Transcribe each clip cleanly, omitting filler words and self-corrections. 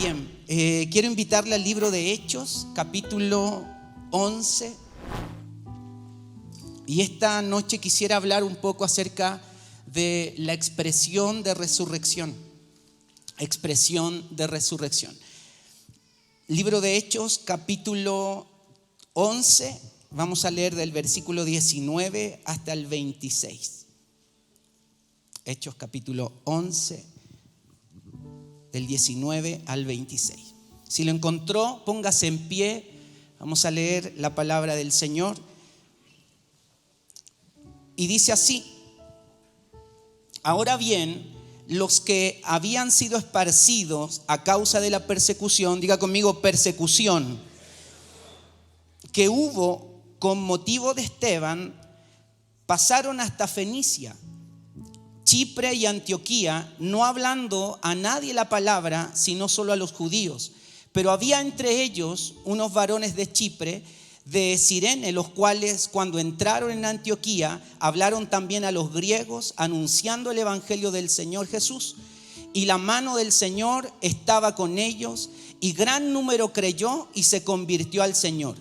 Bien, quiero invitarle al libro de Hechos, capítulo 11. Y esta noche quisiera hablar un poco acerca de la expresión de resurrección. Expresión de resurrección. Libro de Hechos, capítulo 11. Vamos a leer del versículo 19 hasta el 26. Hechos, capítulo 11. Del 19 al 26. Si lo encontró, póngase en pie. Vamos a leer la palabra del Señor. Y dice así: ahora bien, los que habían sido esparcidos a causa de la persecución, diga conmigo persecución, que hubo con motivo de Esteban, pasaron hasta Fenicia, Chipre y Antioquía, no hablando a nadie la palabra, sino solo a los judíos. Pero había entre ellos unos varones de Chipre, de Cirene, los cuales cuando entraron en Antioquía, hablaron también a los griegos, anunciando el evangelio del Señor Jesús. Y la mano del Señor estaba con ellos, y gran número creyó y se convirtió al Señor.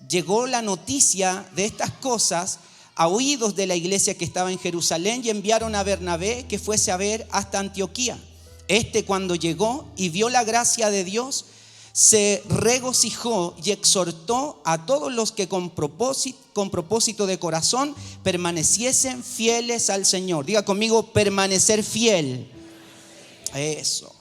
Llegó la noticia de estas cosas a oídos de la iglesia que estaba en Jerusalén, y enviaron a Bernabé que fuese a ver hasta Antioquía. Cuando llegó y vio la gracia de Dios, se regocijó y exhortó a todos los que con propósito de corazón permaneciesen fieles al Señor. Diga conmigo, permanecer fiel. Eso.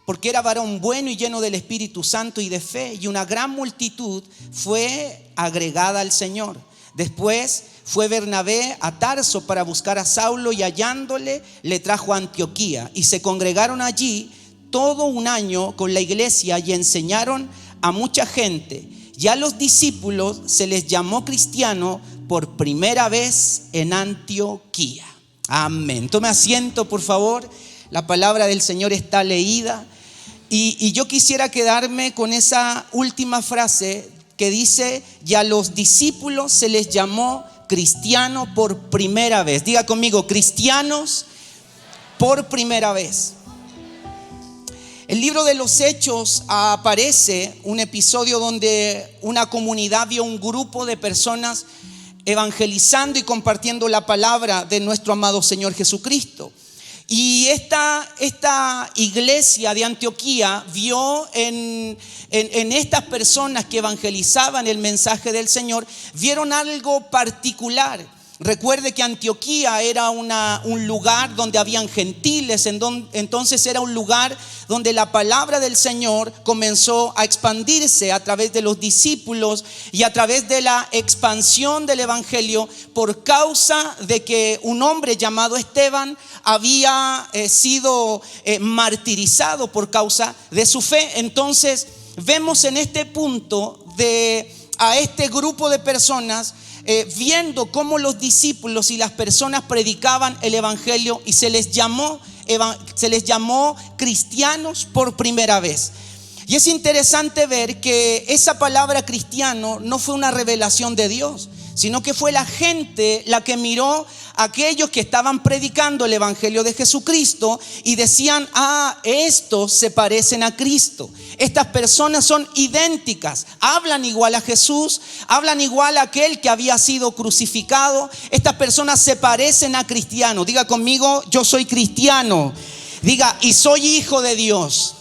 Porque era varón bueno y lleno del Espíritu Santo y de fe, y una gran multitud fue agregada al Señor. Después fue Bernabé a Tarso para buscar a Saulo, y hallándole le trajo a Antioquía. Y se congregaron allí todo un año con la iglesia y enseñaron a mucha gente. Y a los discípulos se les llamó cristiano por primera vez en Antioquía. Amén. Tome asiento, por favor. La palabra del Señor está leída. Y yo quisiera quedarme con esa última frase que dice: y a los discípulos se les llamó cristiano por primera vez. Diga conmigo, cristianos por primera vez. El libro de los Hechos aparece un episodio donde una comunidad vio un grupo de personas evangelizando y compartiendo la palabra de nuestro amado Señor Jesucristo. Y esta iglesia de Antioquía vio en estas personas que evangelizaban el mensaje del Señor, vieron algo particular. Recuerde que Antioquía era un lugar donde habían gentiles, entonces era un lugar donde la palabra del Señor comenzó a expandirse a través de los discípulos y a través de la expansión del evangelio, por causa de que un hombre llamado Esteban había sido martirizado por causa de su fe. Entonces vemos en este punto a este grupo de personas viendo cómo los discípulos y las personas predicaban el evangelio, y se les llamó cristianos por primera vez. Y es interesante ver que esa palabra cristiano no fue una revelación de Dios, sino que fue la gente la que miró a aquellos que estaban predicando el evangelio de Jesucristo y decían: estos se parecen a Cristo. Estas personas son idénticas, hablan igual a Jesús, hablan igual a aquel que había sido crucificado. Estas personas se parecen a cristianos. Diga conmigo, yo soy cristiano. Diga, y soy hijo de Dios.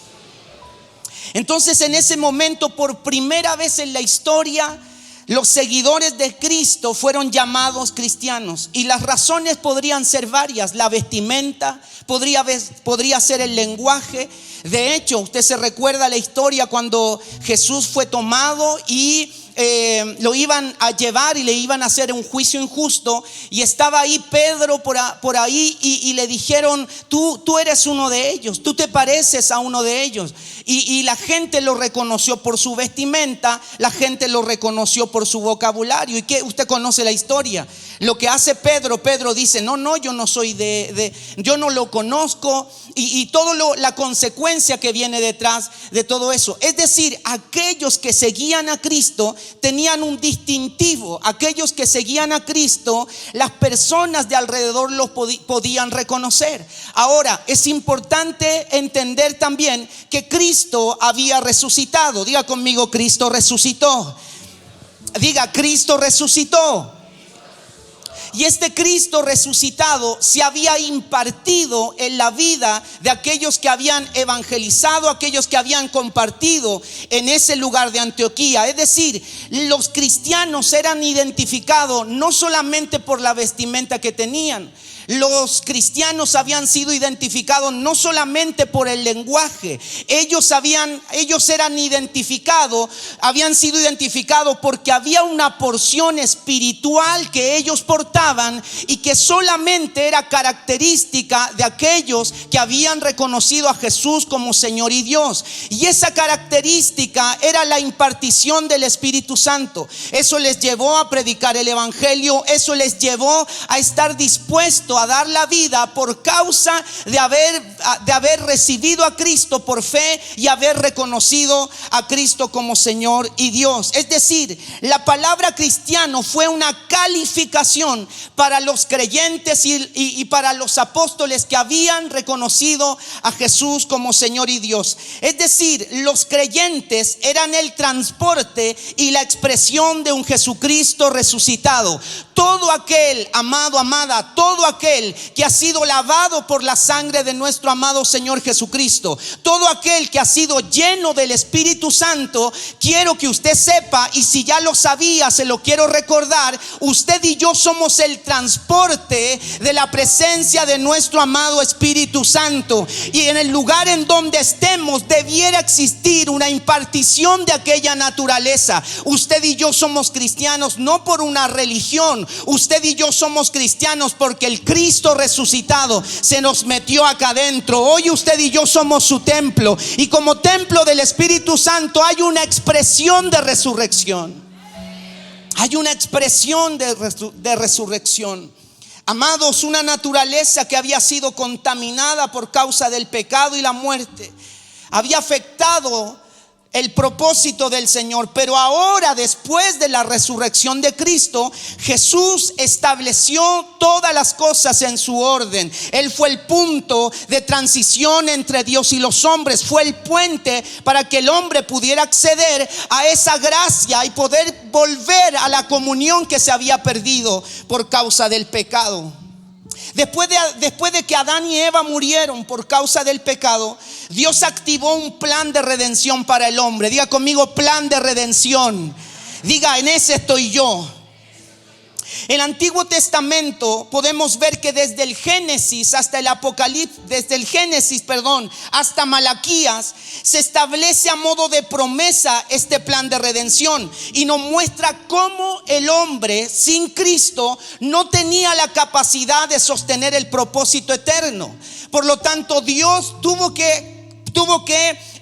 Entonces, en ese momento, por primera vez en la historia, los seguidores de Cristo fueron llamados cristianos. Y las razones podrían ser varias. La vestimenta, podría ser el lenguaje. De hecho, usted se recuerda la historia cuando Jesús fue tomado y lo iban a llevar y le iban a hacer un juicio injusto, y estaba ahí Pedro por ahí y le dijeron: tú eres uno de ellos, tú te pareces a uno de ellos. Y la gente lo reconoció por su vestimenta, la gente lo reconoció por su vocabulario. ¿Y qué? Usted conoce la historia. Lo que hace Pedro dice: no, yo no soy yo no lo conozco, y todo la consecuencia que viene detrás de todo eso. Es decir, aquellos que seguían a Cristo tenían un distintivo. Aquellos que seguían a Cristo, las personas de alrededor los podían reconocer. Ahora, es importante entender también que Cristo había resucitado. Diga conmigo, Cristo resucitó. Diga, Cristo resucitó. Y este Cristo resucitado se había impartido en la vida de aquellos que habían evangelizado, aquellos que habían compartido en ese lugar de Antioquía. Es decir, los cristianos eran identificados no solamente por la vestimenta que tenían. Los cristianos habían sido identificados no solamente por el lenguaje. Ellos eran identificados, habían sido identificados porque había una porción espiritual que ellos portaban y que solamente era característica de aquellos que habían reconocido a Jesús como Señor y Dios. Y esa característica era la impartición del Espíritu Santo. Eso les llevó a predicar el evangelio, eso les llevó a estar dispuestos a dar la vida por causa de haber recibido a Cristo por fe y haber reconocido a Cristo como Señor y Dios. Es decir, la palabra cristiano fue una calificación para los creyentes y para los apóstoles que habían reconocido a Jesús como Señor y Dios. Es decir, los creyentes eran el transporte y la expresión de un Jesucristo resucitado. Todo aquel, amado, amada, todo aquel que ha sido lavado por la sangre de nuestro amado Señor Jesucristo, todo aquel que ha sido lleno del Espíritu Santo, quiero que usted sepa, y si ya lo sabía, se lo quiero recordar, usted y yo somos el transporte de la presencia de nuestro amado Espíritu Santo. Y en el lugar en donde estemos debiera existir una impartición de aquella naturaleza. Usted y yo somos cristianos no por una religión. Usted y yo somos cristianos porque el Cristo resucitado se nos metió acá adentro. Hoy usted y yo somos su templo, y como templo del Espíritu Santo hay una expresión de resurrección. Hay una expresión de resurrección. Amados, una naturaleza que había sido contaminada por causa del pecado y la muerte había afectado el propósito del Señor. Pero ahora, después de la resurrección de Cristo, Jesús estableció todas las cosas en su orden. Él fue el punto de transición entre Dios y los hombres. Fue el puente para que el hombre pudiera acceder a esa gracia y poder volver a la comunión que se había perdido por causa del pecado. Después de que Adán y Eva murieron por causa del pecado, Dios activó un plan de redención para el hombre. Diga conmigo, plan de redención. Diga, en ese estoy yo. En el Antiguo Testamento podemos ver que desde el Génesis hasta el Apocalipsis, hasta Malaquías, se establece a modo de promesa este plan de redención y nos muestra cómo el hombre sin Cristo no tenía la capacidad de sostener el propósito eterno. Por lo tanto, Dios tuvo que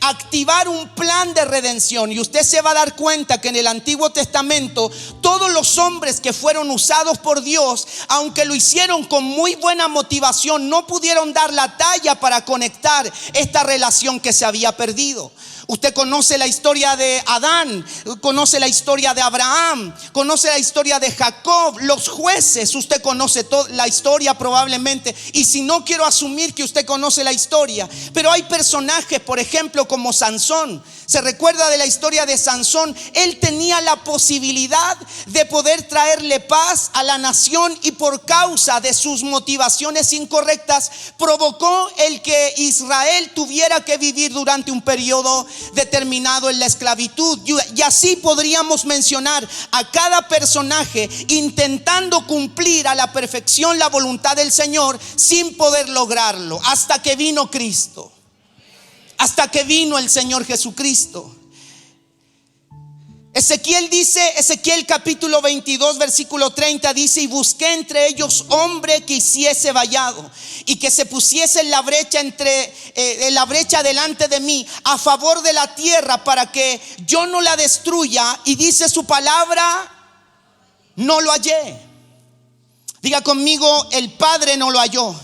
activar un plan de redención. Y usted se va a dar cuenta que en el Antiguo Testamento todos los hombres que fueron usados por Dios, aunque lo hicieron con muy buena motivación, no pudieron dar la talla para conectar esta relación que se había perdido. Usted conoce la historia de Adán, conoce la historia de Abraham, conoce la historia de Jacob, los jueces. Usted conoce toda la historia probablemente, y si no, quiero asumir que usted conoce la historia. Pero hay personajes, por ejemplo, como Sansón. ¿Se recuerda de la historia de Sansón? Él tenía la posibilidad de poder traerle paz a la nación, y por causa de sus motivaciones incorrectas provocó el que Israel tuviera que vivir durante un periodo determinado en la esclavitud. Y así podríamos mencionar a cada personaje intentando cumplir a la perfección la voluntad del Señor sin poder lograrlo, hasta que vino Cristo. Hasta que vino el Señor Jesucristo. Ezequiel capítulo 22 versículo 30 dice: y busqué entre ellos hombre que hiciese vallado y que se pusiese en la brecha delante de mí a favor de la tierra, para que yo no la destruya. Y dice su palabra: no lo hallé. Diga conmigo, el Padre no lo halló.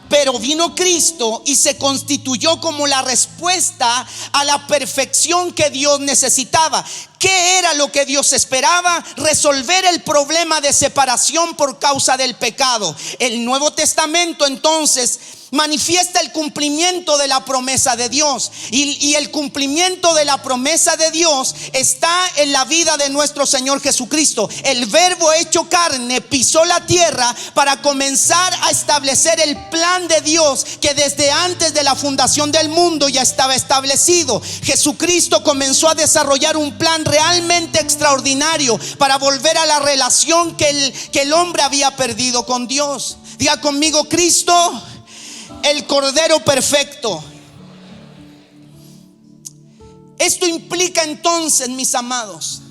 Pero vino Cristo y se constituyó como la respuesta a la perfección que Dios necesitaba. ¿Qué era lo que Dios esperaba? Resolver el problema de separación por causa del pecado. El Nuevo Testamento entonces manifiesta el cumplimiento de la promesa de Dios, y el cumplimiento de la promesa de Dios está en la vida de nuestro Señor Jesucristo. El Verbo hecho carne pisó la tierra para comenzar a establecer el plan de Dios que desde antes de la fundación del mundo ya estaba establecido. Jesucristo comenzó a desarrollar un plan realmente extraordinario para volver a la relación que el hombre había perdido con Dios. Diga conmigo: Cristo, el Cordero perfecto. Esto implica entonces, mis amados,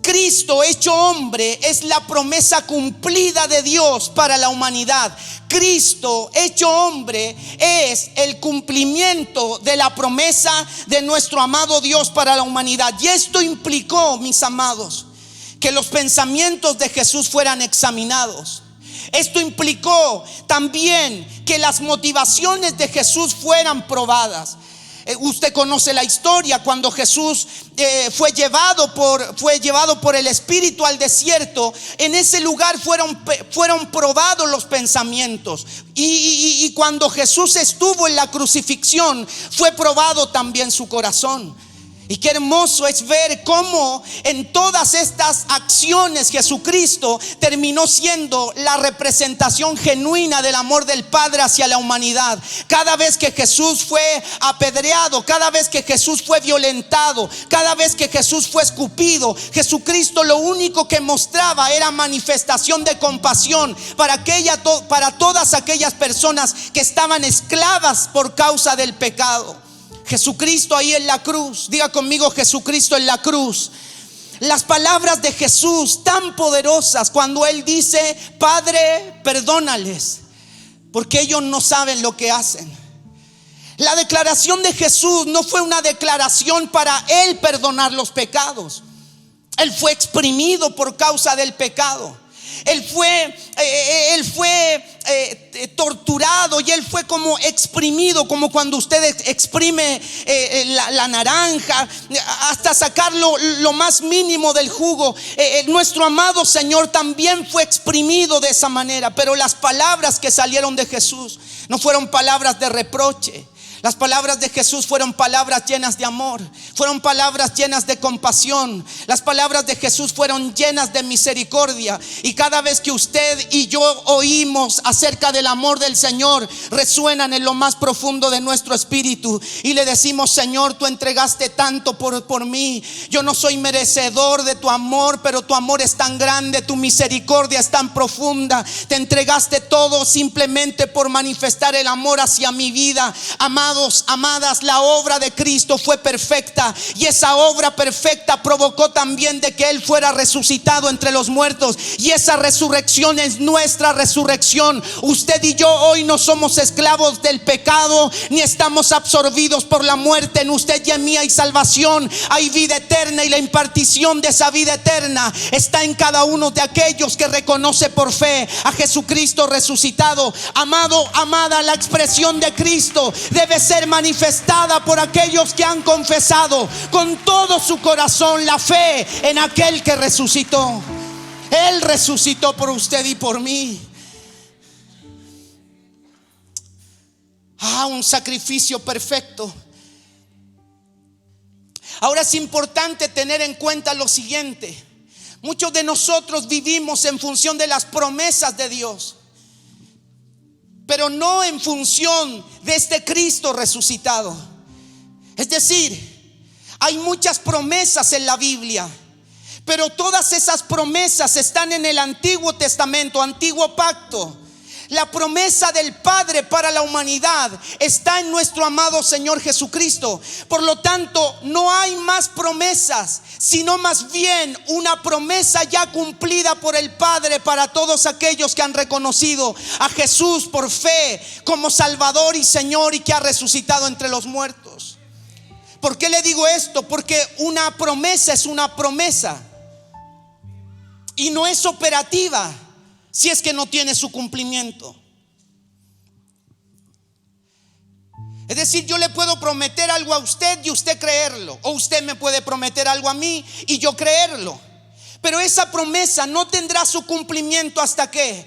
Cristo hecho hombre es la promesa cumplida de Dios para la humanidad. Cristo hecho hombre es el cumplimiento de la promesa de nuestro amado Dios para la humanidad. Y esto implicó, mis amados, que los pensamientos de Jesús fueran examinados. Esto implicó también que las motivaciones de Jesús fueran probadas. Usted conoce la historia cuando Jesús fue llevado por el Espíritu al desierto. En ese lugar fueron probados los pensamientos, y cuando Jesús estuvo en la crucifixión fue probado también su corazón. Y qué hermoso es ver cómo en todas estas acciones Jesucristo terminó siendo la representación genuina del amor del Padre hacia la humanidad. Cada vez que Jesús fue apedreado, cada vez que Jesús fue violentado, cada vez que Jesús fue escupido, Jesucristo lo único que mostraba era manifestación de compasión para todas aquellas personas que estaban esclavas por causa del pecado. Jesucristo ahí en la cruz, diga conmigo: Jesucristo en la cruz. Las palabras de Jesús tan poderosas cuando Él dice: Padre, perdónales, porque ellos no saben lo que hacen. La declaración de Jesús no fue una declaración para Él perdonar los pecados. Él fue exprimido por causa del pecado. Él fue torturado, y Él fue como exprimido, como cuando usted exprime la naranja hasta sacar lo más mínimo del jugo. Nuestro amado Señor también fue exprimido de esa manera. Pero las palabras que salieron de Jesús no fueron palabras de reproche. Las palabras de Jesús fueron palabras llenas de amor, fueron palabras llenas de compasión. Las palabras de Jesús fueron llenas de misericordia. Y cada vez que usted y yo oímos acerca del amor del Señor, resuenan en lo más profundo de nuestro espíritu, y le decimos: Señor, tú entregaste tanto por mí. Yo no soy merecedor de tu amor, pero tu amor es tan grande, tu misericordia es tan profunda. Te entregaste todo simplemente por manifestar el amor hacia mi vida. Amados, amadas, la obra de Cristo fue perfecta, y esa obra perfecta provocó también de que Él fuera resucitado entre los muertos, y esa resurrección es nuestra resurrección. Usted y yo hoy no somos esclavos del pecado, ni estamos absorbidos por la muerte. En usted y en mí hay salvación, hay vida eterna, y la impartición de esa vida eterna está en cada uno de aquellos que reconoce por fe a Jesucristo resucitado. Amado, amada, la expresión de Cristo debe ser manifestada por aquellos que han confesado con todo su corazón la fe en aquel que resucitó. Él resucitó por usted y por mí. Un sacrificio perfecto. Ahora es importante tener en cuenta lo siguiente: muchos de nosotros vivimos en función de las promesas de Dios, pero no en función de este Cristo resucitado. Es decir, hay muchas promesas en la Biblia, pero todas esas promesas están en el Antiguo Testamento, Antiguo Pacto. La promesa del Padre para la humanidad está en nuestro amado Señor Jesucristo. Por lo tanto, no hay más promesas, sino más bien una promesa ya cumplida por el Padre para todos aquellos que han reconocido a Jesús por fe como Salvador y Señor, y que ha resucitado entre los muertos. ¿Por qué le digo esto? Porque una promesa es una promesa, y no es operativa si es que no tiene su cumplimiento. Es decir, yo le puedo prometer algo a usted y usted creerlo, o usted me puede prometer algo a mí y yo creerlo. Pero esa promesa no tendrá su cumplimiento hasta que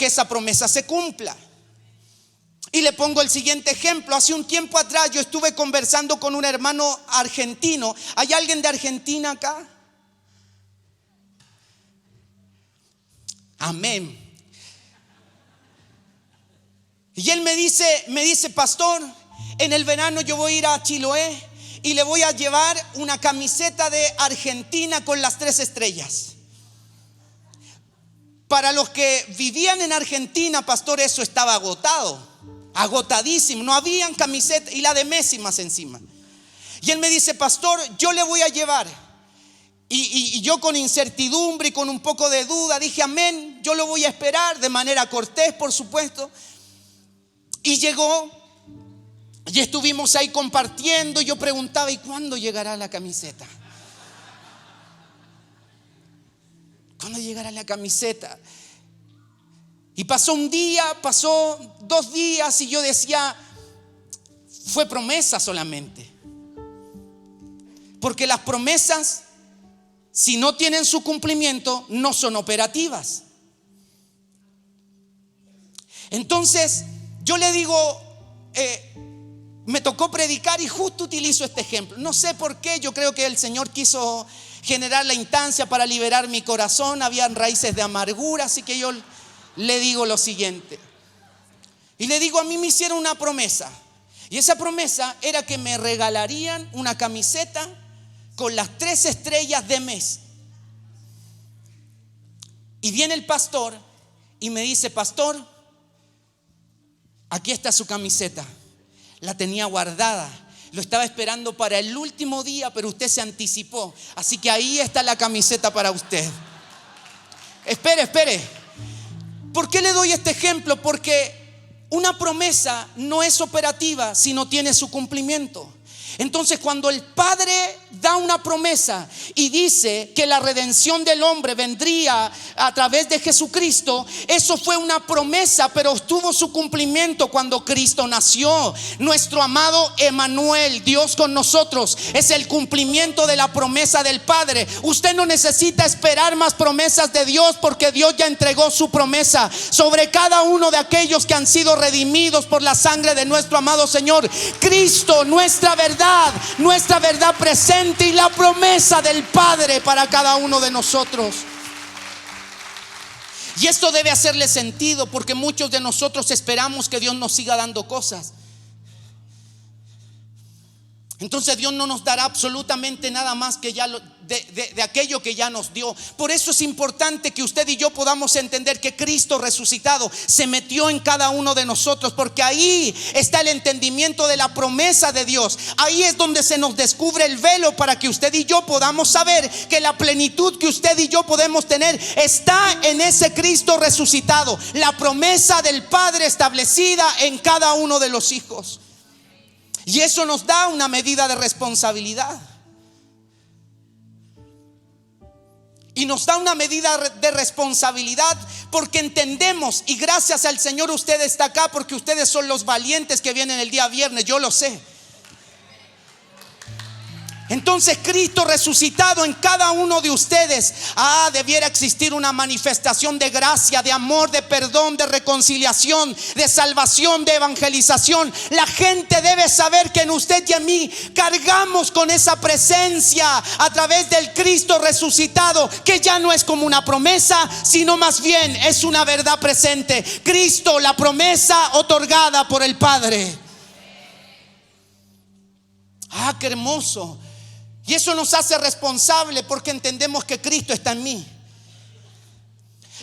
esa promesa se cumpla. Y le pongo el siguiente ejemplo. Hace un tiempo atrás yo estuve conversando con un hermano argentino. ¿Hay alguien de Argentina acá? Amén. Y él me dice, pastor, en el verano yo voy a ir a Chiloé y le voy a llevar una camiseta de Argentina con las 3 estrellas. Para los que vivían en Argentina, pastor, eso estaba agotado, agotadísimo, no habían camisetas, y la de Messi más encima. Y él me dice, pastor, yo le voy a llevar. Y yo con incertidumbre y con un poco de duda dije, amén, yo lo voy a esperar de manera cortés, por supuesto. Y llegó y estuvimos ahí compartiendo. Y yo preguntaba, ¿y cuándo llegará la camiseta? ¿Cuándo llegará la camiseta? Y pasó un día, pasó 2 días, y yo decía, fue promesa solamente. Porque las promesas, si no tienen su cumplimiento, no son operativas. Entonces yo le digo, me tocó predicar y justo utilizo este ejemplo. No sé por qué, yo creo que el Señor quiso generar la instancia para liberar mi corazón. Habían raíces de amargura, así que yo le digo lo siguiente. Y le digo, a mí me hicieron una promesa. Y esa promesa era que me regalarían una camiseta con las 3 estrellas de Messi. Y viene el pastor y me dice, pastor, aquí está su camiseta. La tenía guardada, lo estaba esperando para el último día, pero usted se anticipó, así que ahí está la camiseta para usted. Espere. ¿Por qué le doy este ejemplo? Porque una promesa no es operativa si no tiene su cumplimiento. Entonces, cuando el Padre da una promesa y dice que la redención del hombre vendría a través de Jesucristo, eso fue una promesa, pero tuvo su cumplimiento cuando Cristo nació. Nuestro amado Emmanuel, Dios con nosotros, es el cumplimiento de la promesa del Padre. Usted no necesita esperar más promesas de Dios, porque Dios ya entregó su promesa sobre cada uno de aquellos que han sido redimidos por la sangre de nuestro amado Señor Cristo. Nuestra verdad presente y la promesa del Padre para cada uno de nosotros. Y esto debe hacerle sentido, porque muchos de nosotros esperamos que Dios nos siga dando cosas. Entonces Dios no nos dará absolutamente nada más que ya de aquello que ya nos dio. Por eso es importante que usted y yo podamos entender que Cristo resucitado se metió en cada uno de nosotros, porque ahí está el entendimiento de la promesa de Dios. Ahí es donde se nos descubre el velo para que usted y yo podamos saber que la plenitud que usted y yo podemos tener está en ese Cristo resucitado, la promesa del Padre establecida en cada uno de los hijos. Y eso nos da una medida de responsabilidad. Y nos da una medida de responsabilidad porque entendemos, y gracias al Señor usted está acá, porque ustedes son los valientes que vienen el día viernes, yo lo sé. Entonces Cristo resucitado en cada uno de ustedes, debiera existir una manifestación de gracia, de amor, de perdón, de reconciliación, de salvación, de evangelización. La gente debe saber que en usted y en mí cargamos con esa presencia a través del Cristo resucitado, que ya no es como una promesa, sino más bien es una verdad presente. Cristo, la promesa otorgada por el Padre. Qué hermoso. Y eso nos hace responsable porque entendemos que Cristo está en mí.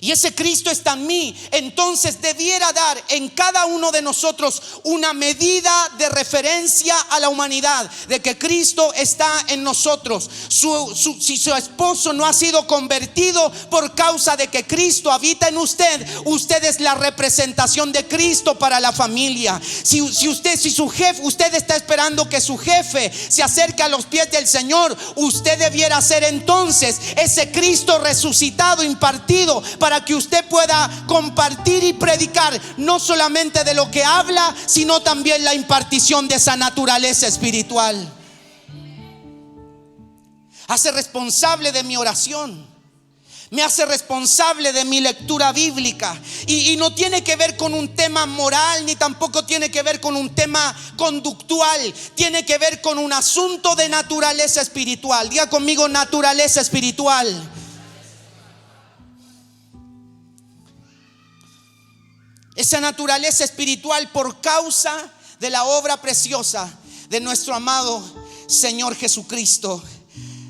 Y ese Cristo está en mí, entonces debiera dar en cada uno de nosotros una medida de referencia a la humanidad, de que Cristo está en nosotros. Si su esposo no ha sido convertido por causa de que Cristo habita en usted, usted es la representación de Cristo para la familia. Si su jefe, usted está esperando que su jefe se acerque a los pies del Señor, usted debiera ser entonces ese Cristo resucitado, impartido para para que usted pueda compartir y predicar no solamente de lo que habla, sino también la impartición de esa naturaleza espiritual. Hace responsable de mi oración, me hace responsable de mi lectura bíblica, y no tiene que ver con un tema moral, ni tampoco tiene que ver con un tema conductual. Tiene que ver con un asunto de naturaleza espiritual. Diga conmigo: naturaleza espiritual. Esa naturaleza espiritual por causa de la obra preciosa de nuestro amado Señor Jesucristo.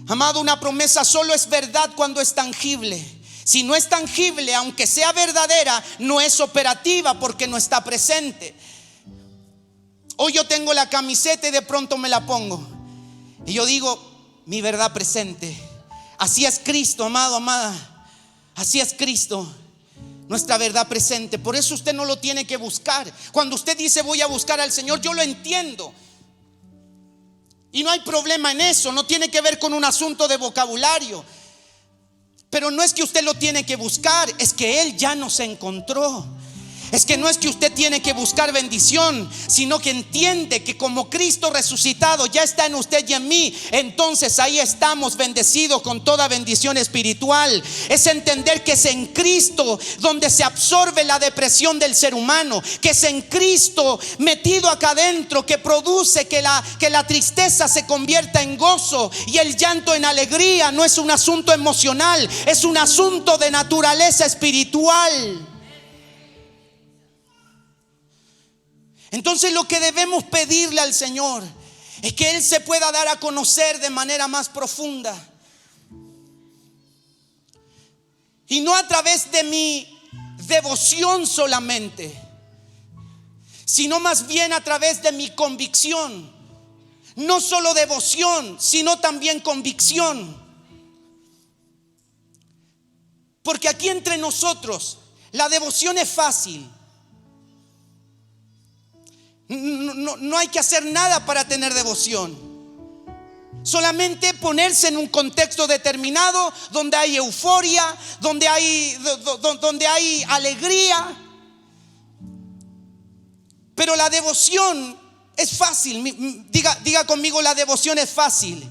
Amado, una promesa solo es verdad cuando es tangible. Si no es tangible, aunque sea verdadera, no es operativa porque no está presente. Hoy yo tengo la camiseta y de pronto me la pongo y yo digo: mi verdad presente. Así es Cristo, amado, amada. Así es Cristo, nuestra verdad presente. Por eso usted no lo tiene que buscar. Cuando usted dice: voy a buscar al Señor, yo lo entiendo. Y no hay problema en eso, no tiene que ver con un asunto de vocabulario. Pero no es que usted lo tiene que buscar, es que Él ya nos encontró. Es que no es que usted tiene que buscar bendición, sino que entiende que como Cristo resucitado ya está en usted y en mí, entonces ahí estamos bendecidos con toda bendición espiritual. Es entender que es en Cristo donde se absorbe la depresión del ser humano, que es en Cristo metido acá adentro que produce que la tristeza se convierta en gozo y el llanto en alegría. No es un asunto emocional, es un asunto de naturaleza espiritual. Entonces lo que debemos pedirle al Señor es que Él se pueda dar a conocer de manera más profunda. Y no a través de mi devoción solamente, sino más bien a través de mi convicción. No solo devoción, sino también convicción. Porque aquí entre nosotros la devoción es fácil. No hay que hacer nada para tener devoción. Solamente ponerse en un contexto determinado donde hay euforia, donde hay alegría. Pero la devoción es fácil. Diga conmigo: la devoción es fácil.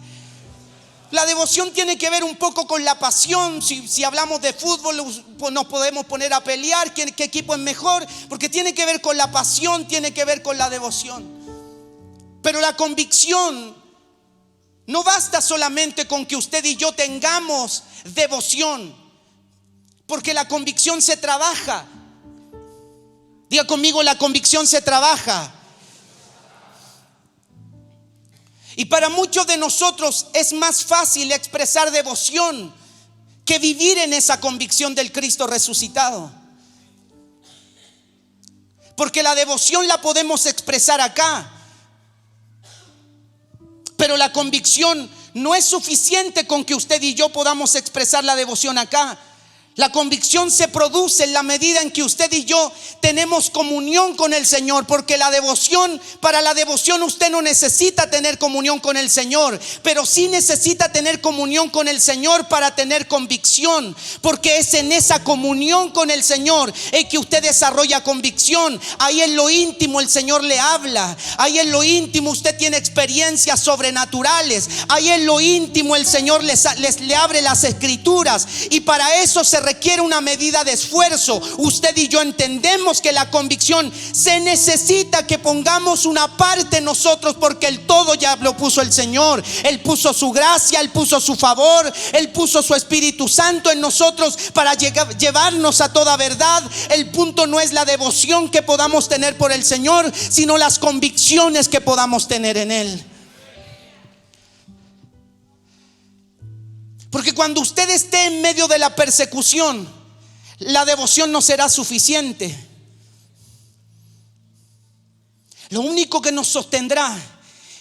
La devoción tiene que ver un poco con la pasión. Si hablamos de fútbol, pues nos podemos poner a pelear qué equipo es mejor, porque tiene que ver con la pasión, tiene que ver con la devoción. Pero la convicción no basta solamente con que usted y yo tengamos devoción, porque la convicción se trabaja. Diga conmigo: la convicción se trabaja. Y para muchos de nosotros es más fácil expresar devoción que vivir en esa convicción del Cristo resucitado. Porque la devoción la podemos expresar acá, pero la convicción no es suficiente con que usted y yo podamos expresar la devoción acá. La convicción se produce en la medida en que usted y yo tenemos comunión con el Señor, porque para la devoción usted no necesita tener comunión con el Señor, pero sí necesita tener comunión con el Señor para tener convicción, porque es en esa comunión con el Señor en que usted desarrolla convicción. Ahí en lo íntimo el Señor le habla, ahí en lo íntimo usted tiene experiencias sobrenaturales, ahí en lo íntimo el Señor le abre las escrituras, y para eso se requiere una medida de esfuerzo. Usted y yo entendemos que la convicción se necesita que pongamos una parte nosotros, porque el todo ya lo puso el Señor. Él puso su gracia, Él puso su favor, Él puso su Espíritu Santo en nosotros para llevarnos a toda verdad. El punto no es la devoción que podamos tener por el Señor, sino las convicciones que podamos tener en Él. Porque cuando usted esté en medio de la persecución, la devoción no será suficiente. Lo único que nos sostendrá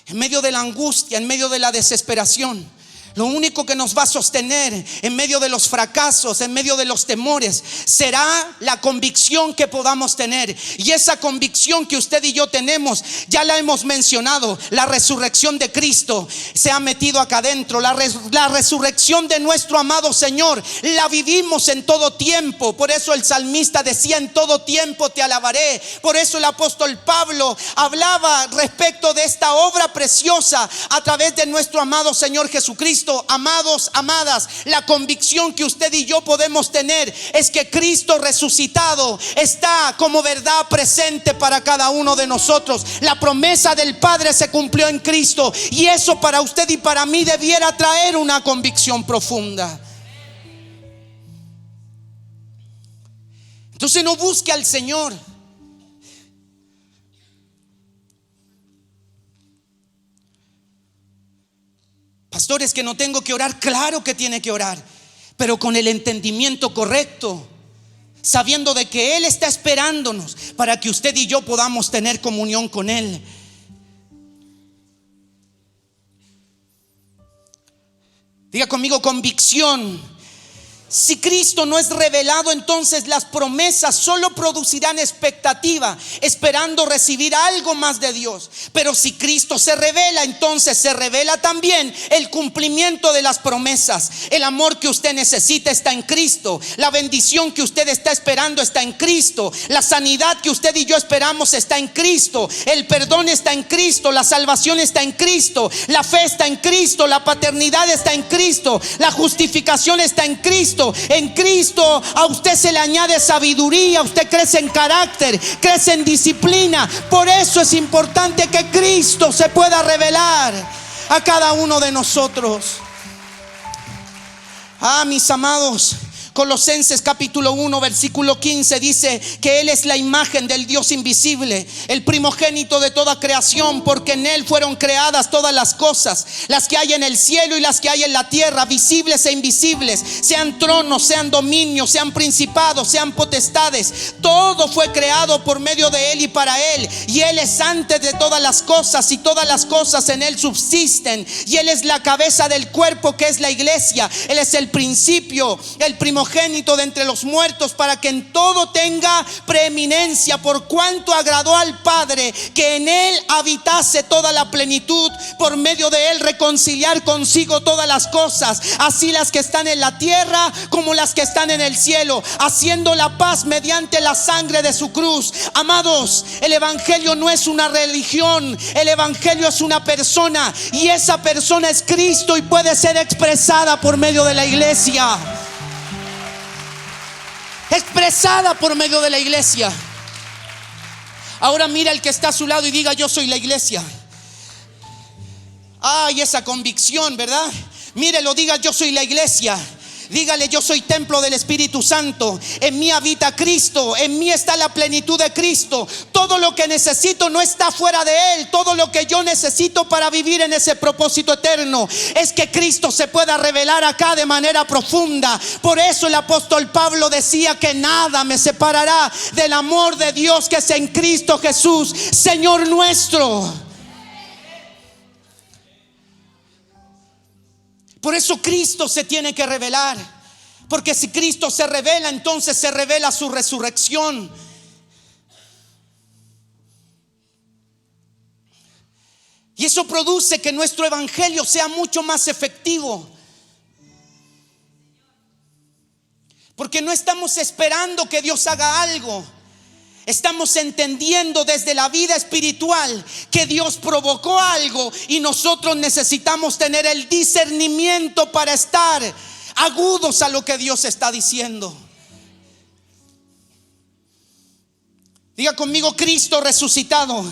en medio de la angustia, en medio de la desesperación, Lo único que nos va a sostener en medio de los fracasos, en medio de los temores, será la convicción que podamos tener. Y esa convicción que usted y yo tenemos, ya la hemos mencionado. La resurrección de Cristo se ha metido acá adentro. La resurrección de nuestro amado Señor la vivimos en todo tiempo. Por eso el salmista decía: en todo tiempo te alabaré. Por eso el apóstol Pablo hablaba respecto de esta obra preciosa a través de nuestro amado Señor Jesucristo. Amados, amadas, la convicción que usted y yo podemos tener es que Cristo resucitado está como verdad presente para cada uno de nosotros. La promesa del Padre se cumplió en Cristo, y eso para usted y para mí debiera traer una convicción profunda. Entonces no busque al Señor. Pastores, que no tengo que orar. Claro que tiene que orar, pero con el entendimiento correcto, sabiendo de que Él está esperándonos para que usted y yo podamos tener comunión con Él. Diga conmigo: convicción. Si Cristo no es revelado, entonces las promesas solo producirán expectativa, esperando recibir algo más de Dios. Pero si Cristo se revela, entonces se revela también el cumplimiento de las promesas. El amor que usted necesita está en Cristo. La bendición que usted está esperando está en Cristo. La sanidad que usted y yo esperamos está en Cristo. El perdón está en Cristo. La salvación está en Cristo. La fe está en Cristo. La paternidad está en Cristo. La justificación está en Cristo. En Cristo a usted se le añade sabiduría, usted crece en carácter, crece en disciplina. Por eso es importante que Cristo se pueda revelar a cada uno de nosotros. Mis amados, Colosenses capítulo 1 versículo 15 dice que Él es la imagen del Dios invisible, el primogénito de toda creación, porque en Él fueron creadas todas las cosas, las que hay en el cielo y las que hay en la tierra, visibles e invisibles, sean tronos, sean dominios, sean principados, sean potestades. Todo fue creado por medio de Él y para Él, y Él es antes de todas las cosas, y todas las cosas en Él subsisten, y Él es la cabeza del cuerpo, que es la iglesia. Él es el principio, el primogénito de entre los muertos, para que en todo tenga preeminencia, por cuanto agradó al Padre que en Él habitase toda la plenitud, por medio de Él reconciliar consigo todas las cosas, así las que están en la tierra como las que están en el cielo, haciendo la paz mediante la sangre de su cruz. Amados, el evangelio no es una religión, el evangelio es una persona, y esa persona es Cristo, y puede ser expresada por medio de la iglesia. Expresada por medio de la iglesia. Ahora mira el que está a su lado y diga: yo soy la iglesia. Y esa convicción, ¿verdad? Mírelo, diga: yo soy la iglesia. Dígale: yo soy templo del Espíritu Santo. En mí habita Cristo. En mí está la plenitud de Cristo. Todo lo que necesito no está fuera de Él. Todo lo que yo necesito para vivir en ese propósito eterno es que Cristo se pueda revelar acá de manera profunda. Por eso el apóstol Pablo decía que nada me separará del amor de Dios que es en Cristo Jesús, Señor nuestro. Por eso Cristo se tiene que revelar, porque si Cristo se revela, entonces se revela su resurrección. Y eso produce que nuestro evangelio sea mucho más efectivo, porque no estamos esperando que Dios haga algo. Estamos entendiendo desde la vida espiritual que Dios provocó algo, y nosotros necesitamos tener el discernimiento para estar agudos a lo que Dios está diciendo. Diga conmigo: Cristo resucitado.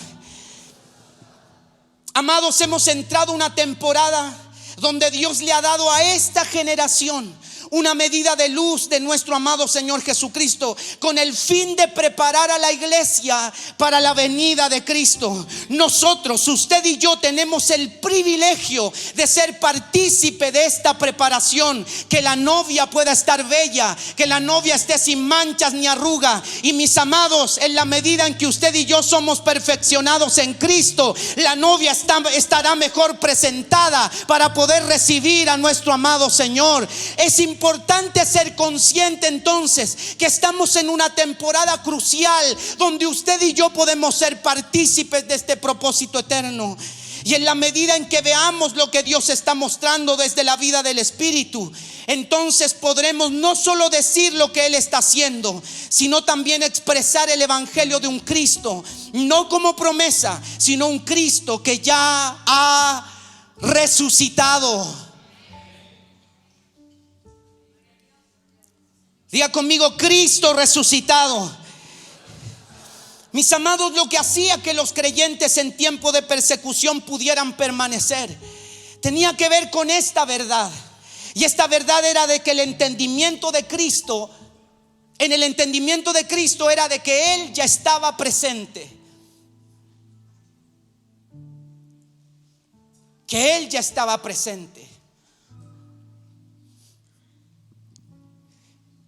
Amados, hemos entrado una temporada donde Dios le ha dado a esta generación una medida de luz de nuestro amado Señor Jesucristo, con el fin de preparar a la iglesia para la venida de Cristo. Nosotros, usted y yo, tenemos el privilegio de ser partícipe de esta preparación, que la novia pueda estar bella, que la novia esté sin manchas ni arruga. Y mis amados, en la medida en que usted y yo somos perfeccionados en Cristo, la novia estará mejor presentada para poder recibir a nuestro amado Señor. Es importante ser consciente entonces que estamos en una temporada crucial donde usted y yo podemos ser partícipes de este propósito eterno. Y en la medida en que veamos lo que Dios está mostrando desde la vida del Espíritu, entonces podremos no solo decir lo que Él está haciendo, sino también expresar el evangelio de un Cristo, no como promesa, sino un Cristo que ya ha resucitado. Diga conmigo: Cristo resucitado. Mis amados, lo que hacía que los creyentes en tiempo de persecución pudieran permanecer tenía que ver con esta verdad. Y esta verdad era de que el entendimiento de Cristo, en el entendimiento de Cristo era de que Él ya estaba presente. Que Él ya estaba presente.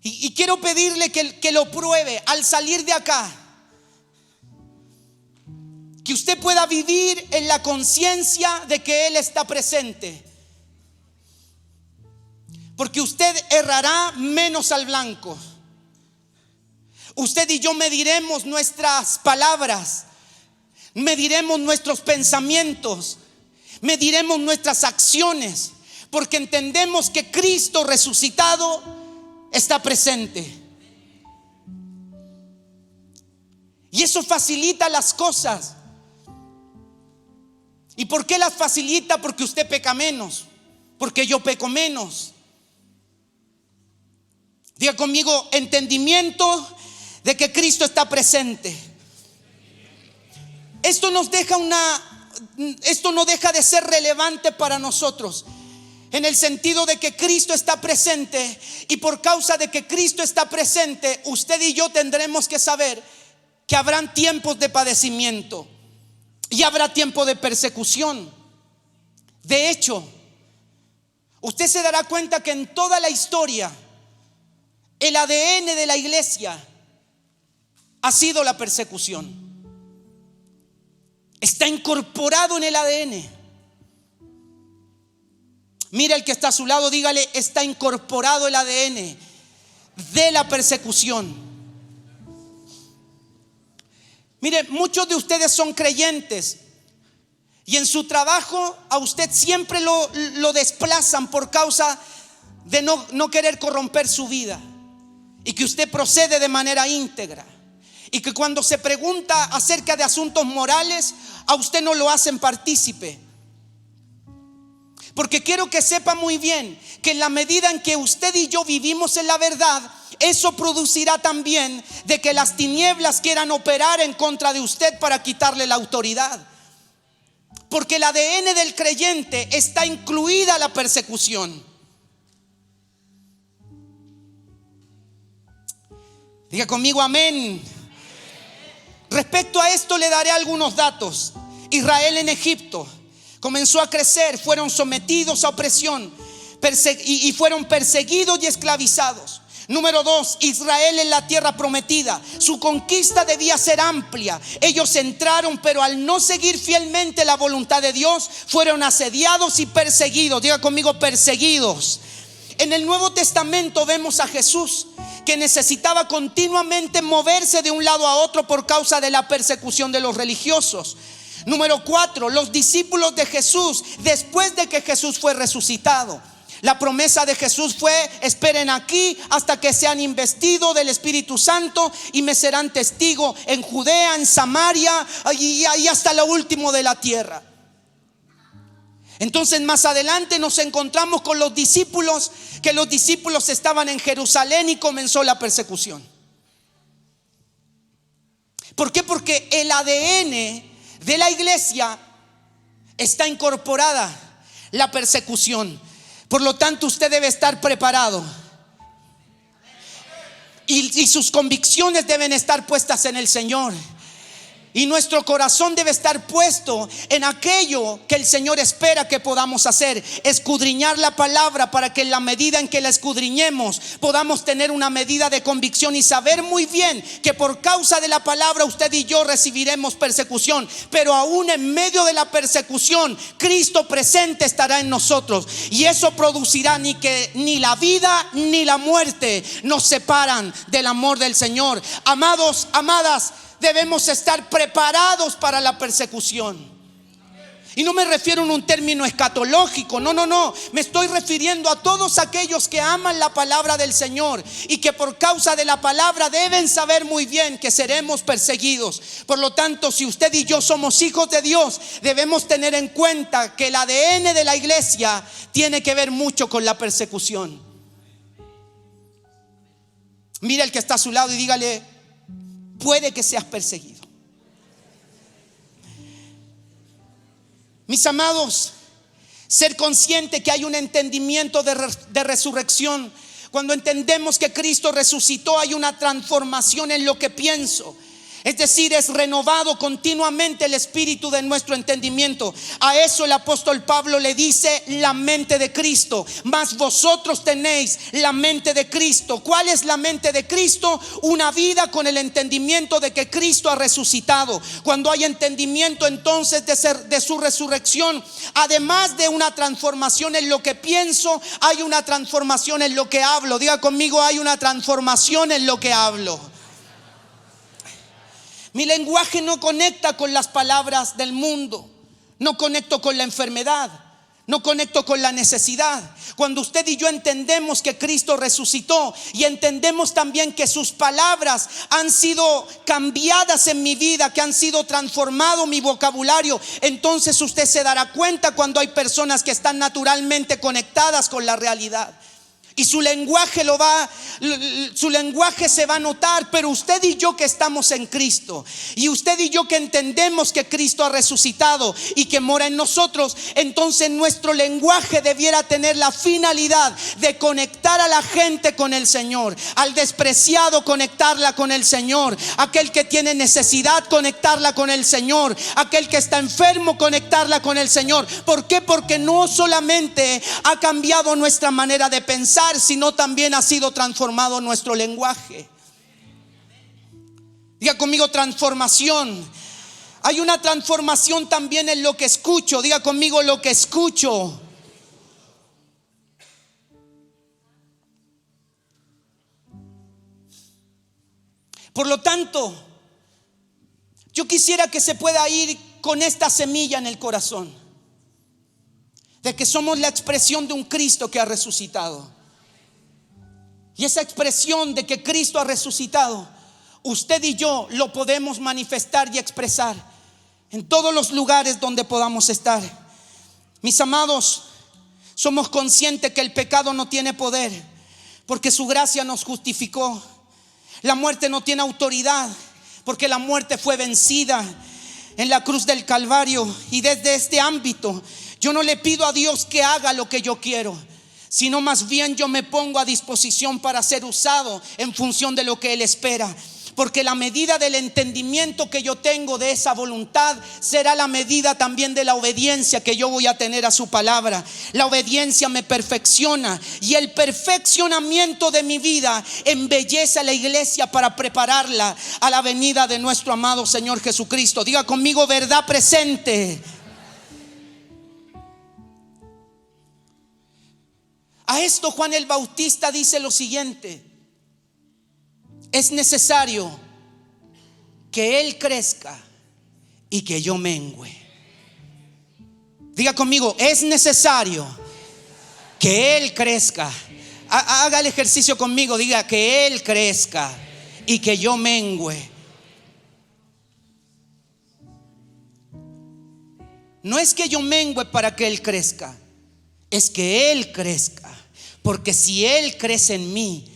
Y quiero pedirle que lo pruebe al salir de acá. Que usted pueda vivir en la conciencia de que Él está presente. Porque usted errará menos al blanco. Usted y yo mediremos nuestras palabras, mediremos nuestros pensamientos, mediremos nuestras acciones, porque entendemos que Cristo resucitado está presente. Y eso facilita las cosas. ¿Y por qué las facilita? Porque usted peca menos, porque yo peco menos. Diga conmigo: entendimiento de que Cristo está presente. Esto no deja de ser relevante para nosotros, en el sentido de que Cristo está presente, y por causa de que Cristo está presente, usted y yo tendremos que saber que habrán tiempos de padecimiento y habrá tiempo de persecución. De hecho, usted se dará cuenta que en toda la historia el ADN de la iglesia ha sido la persecución. Está incorporado en el ADN. Mira el que está a su lado, dígale: está incorporado el ADN de la persecución. Mire, muchos de ustedes son creyentes y en su trabajo a usted siempre lo desplazan por causa de no querer corromper su vida, y que usted procede de manera íntegra, y que cuando se pregunta acerca de asuntos morales, a usted no lo hacen partícipe. Porque quiero que sepa muy bien que en la medida en que usted y yo vivimos en la verdad, eso producirá también de que las tinieblas quieran operar en contra de usted para quitarle la autoridad. Porque el ADN del creyente está incluida la persecución. Diga conmigo amén. Respecto a esto le daré algunos datos. Israel en Egipto comenzó a crecer, fueron sometidos a opresión y fueron perseguidos y esclavizados. Número 2, Israel en la tierra prometida. Su conquista debía ser amplia. Ellos entraron, pero al no seguir fielmente la voluntad de Dios, fueron asediados y perseguidos. Diga conmigo: perseguidos. En el Nuevo Testamento vemos a Jesús, que necesitaba continuamente moverse de un lado a otro por causa de la persecución de los religiosos. Número 4, los discípulos de Jesús después de que Jesús fue resucitado. La promesa de Jesús fue: esperen aquí hasta que sean investidos del Espíritu Santo y me serán testigo en Judea, en Samaria y hasta lo último de la tierra. Entonces más adelante nos encontramos con los discípulos, que los discípulos estaban en Jerusalén y comenzó la persecución. ¿Por qué? Porque el ADN de la iglesia está incorporada la persecución. Por lo tanto, usted debe estar preparado. y sus convicciones deben estar puestas en el Señor. Y nuestro corazón debe estar puesto en aquello que el Señor espera que podamos hacer. Escudriñar la palabra para que en la medida en que la escudriñemos podamos tener una medida de convicción y saber muy bien que por causa de la palabra usted y yo recibiremos persecución. Pero aún en medio de la persecución, Cristo presente estará en nosotros. Y eso producirá que ni la vida ni la muerte nos separan del amor del Señor. Amados, amadas, debemos estar preparados para la persecución. Y no me refiero en un término escatológico, no. Me estoy refiriendo a todos aquellos que aman la palabra del Señor y que por causa de la palabra deben saber muy bien que seremos perseguidos. Por lo tanto, si usted y yo somos hijos de Dios, debemos tener en cuenta que el ADN de la iglesia tiene que ver mucho con la persecución. Mira el que está a su lado y dígale: puede que seas perseguido. Mis amados, ser consciente que hay un entendimiento de resurrección. Cuando entendemos que Cristo resucitó, hay una transformación en lo que pienso. Es decir, es renovado continuamente el espíritu de nuestro entendimiento. A eso el apóstol Pablo le dice la mente de Cristo. Mas vosotros tenéis la mente de Cristo. ¿Cuál es la mente de Cristo? Una vida con el entendimiento de que Cristo ha resucitado. Cuando hay entendimiento entonces de su resurrección, además de una transformación en lo que pienso, hay una transformación en lo que hablo. Diga conmigo: hay una transformación en lo que hablo. Mi lenguaje no conecta con las palabras del mundo. No conecto con la enfermedad. No conecto con la necesidad. Cuando usted y yo entendemos que Cristo resucitó y entendemos también que sus palabras han sido cambiadas en mi vida, que han sido transformado mi vocabulario, entonces usted se dará cuenta cuando hay personas que están naturalmente conectadas con la realidad. Y su lenguaje se va a notar. Pero usted y yo que estamos en Cristo, y usted y yo que entendemos que Cristo ha resucitado y que mora en nosotros, entonces nuestro lenguaje debiera tener la finalidad de conectar a la gente con el Señor, al despreciado conectarla con el Señor, aquel que tiene necesidad conectarla con el Señor, aquel que está enfermo conectarla con el Señor. ¿Por qué? Porque no solamente ha cambiado nuestra manera de pensar, sino también ha sido transformado nuestro lenguaje. Diga conmigo: transformación. Hay una transformación también en lo que escucho. Diga conmigo: lo que escucho. Por lo tanto, yo quisiera que se pueda ir con esta semilla en el corazón, de que somos la expresión de un Cristo que ha resucitado. Y esa expresión de que Cristo ha resucitado, usted y yo lo podemos manifestar y expresar en todos los lugares donde podamos estar. Mis amados, somos conscientes que el pecado no tiene poder, porque su gracia nos justificó. La muerte no tiene autoridad, porque la muerte fue vencida en la cruz del Calvario. Y desde este ámbito, yo no le pido a Dios que haga lo que yo quiero, sino más bien yo me pongo a disposición para ser usado en función de lo que Él espera. Porque la medida del entendimiento que yo tengo de esa voluntad será la medida también de la obediencia que yo voy a tener a su palabra. La obediencia me perfecciona, y el perfeccionamiento de mi vida embellece a la iglesia para prepararla a la venida de nuestro amado Señor Jesucristo. Diga conmigo: verdad presente. A esto Juan el Bautista dice lo siguiente: es necesario que Él crezca y que yo mengüe. Diga conmigo: es necesario que Él crezca. Haga el ejercicio conmigo. Diga: que Él crezca y que yo mengüe. No es que yo mengüe para que Él crezca, es que Él crezca. Porque si Él crece en mí,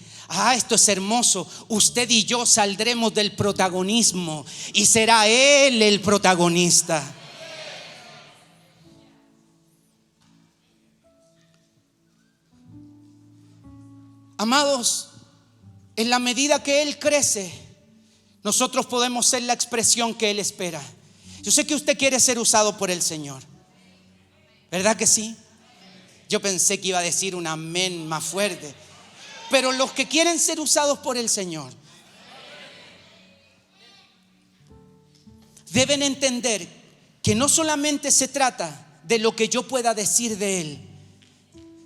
esto es hermoso, usted y yo saldremos del protagonismo y será Él el protagonista. Amados, en la medida que Él crece, nosotros podemos ser la expresión que Él espera. Yo sé que usted quiere ser usado por el Señor, ¿verdad que sí? Yo pensé que iba a decir un amén más fuerte. Pero los que quieren ser usados por el Señor deben entender que no solamente se trata de lo que yo pueda decir de Él,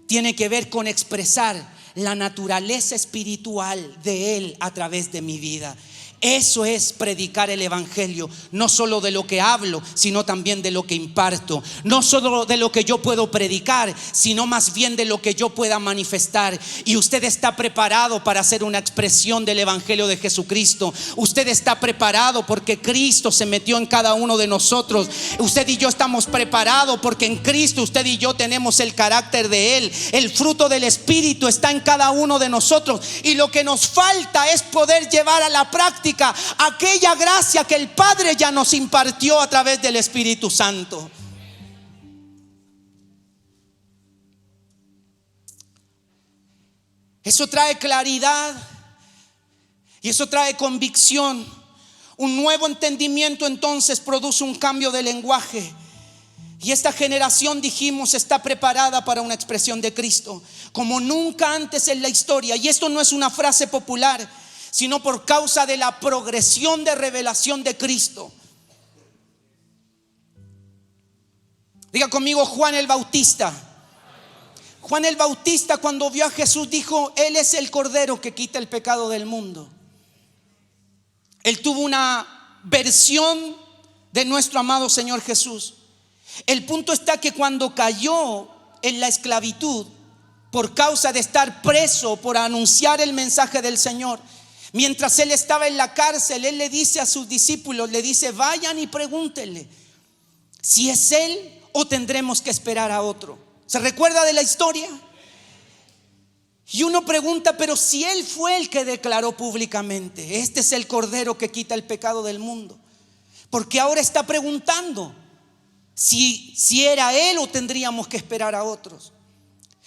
tiene que ver con expresar la naturaleza espiritual de Él a través de mi vida. Eso es predicar el evangelio, no solo de lo que hablo, sino también de lo que imparto. No solo de lo que yo puedo predicar, sino más bien de lo que yo pueda manifestar. Y usted está preparado para hacer una expresión del evangelio de Jesucristo. Usted está preparado porque Cristo se metió en cada uno de nosotros. Usted y yo estamos preparados porque en Cristo usted y yo tenemos el carácter de Él. El fruto del Espíritu está en cada uno de nosotros. Y lo que nos falta es poder llevar a la práctica aquella gracia que el Padre ya nos impartió a través del Espíritu Santo. Eso trae claridad y eso trae convicción. Un nuevo entendimiento entonces produce un cambio de lenguaje. Y esta generación, dijimos, está preparada para una expresión de Cristo como nunca antes en la historia. Y esto no es una frase popular, sino por causa de la progresión de revelación de Cristo. Diga conmigo, Juan el Bautista. Juan el Bautista, cuando vio a Jesús, dijo: Él es el Cordero que quita el pecado del mundo. Él tuvo una versión de nuestro amado Señor Jesús. El punto está que cuando cayó en la esclavitud por causa de estar preso por anunciar el mensaje del Señor, mientras él estaba en la cárcel, él le dice a sus discípulos, le dice: vayan y pregúntenle si es él o tendremos que esperar a otro. ¿Se recuerda de la historia? Y uno pregunta: pero si él fue el que declaró públicamente: este es el Cordero que quita el pecado del mundo, ¿por qué ahora está preguntando si era él o tendríamos que esperar a otros?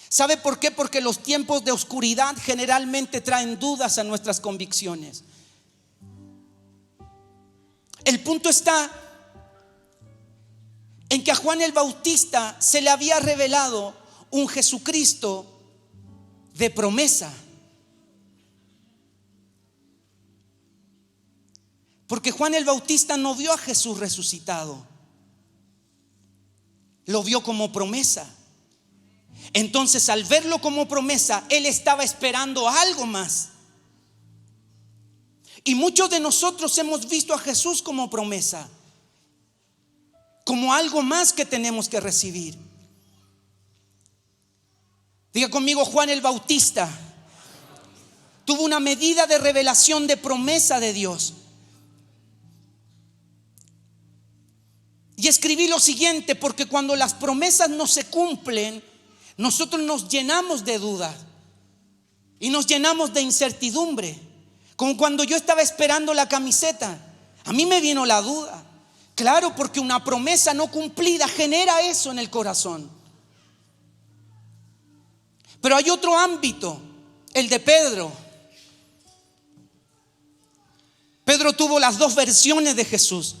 ¿Sabe por qué? Porque los tiempos de oscuridad generalmente traen dudas a nuestras convicciones. El punto está en que a Juan el Bautista se le había revelado un Jesucristo de promesa. Porque Juan el Bautista no vio a Jesús resucitado, lo vio como promesa. Entonces, al verlo como promesa, él estaba esperando algo más. Y muchos de nosotros hemos visto a Jesús como promesa, como algo más que tenemos que recibir. Diga conmigo, Juan el Bautista tuvo una medida de revelación de promesa de Dios. Y escribí lo siguiente: porque cuando las promesas no se cumplen, nosotros nos llenamos de dudas y nos llenamos de incertidumbre. Como cuando yo estaba esperando la camiseta, a mí me vino la duda. Claro, porque una promesa no cumplida genera eso en el corazón. Pero hay otro ámbito, el de Pedro. Pedro tuvo las dos versiones de Jesús.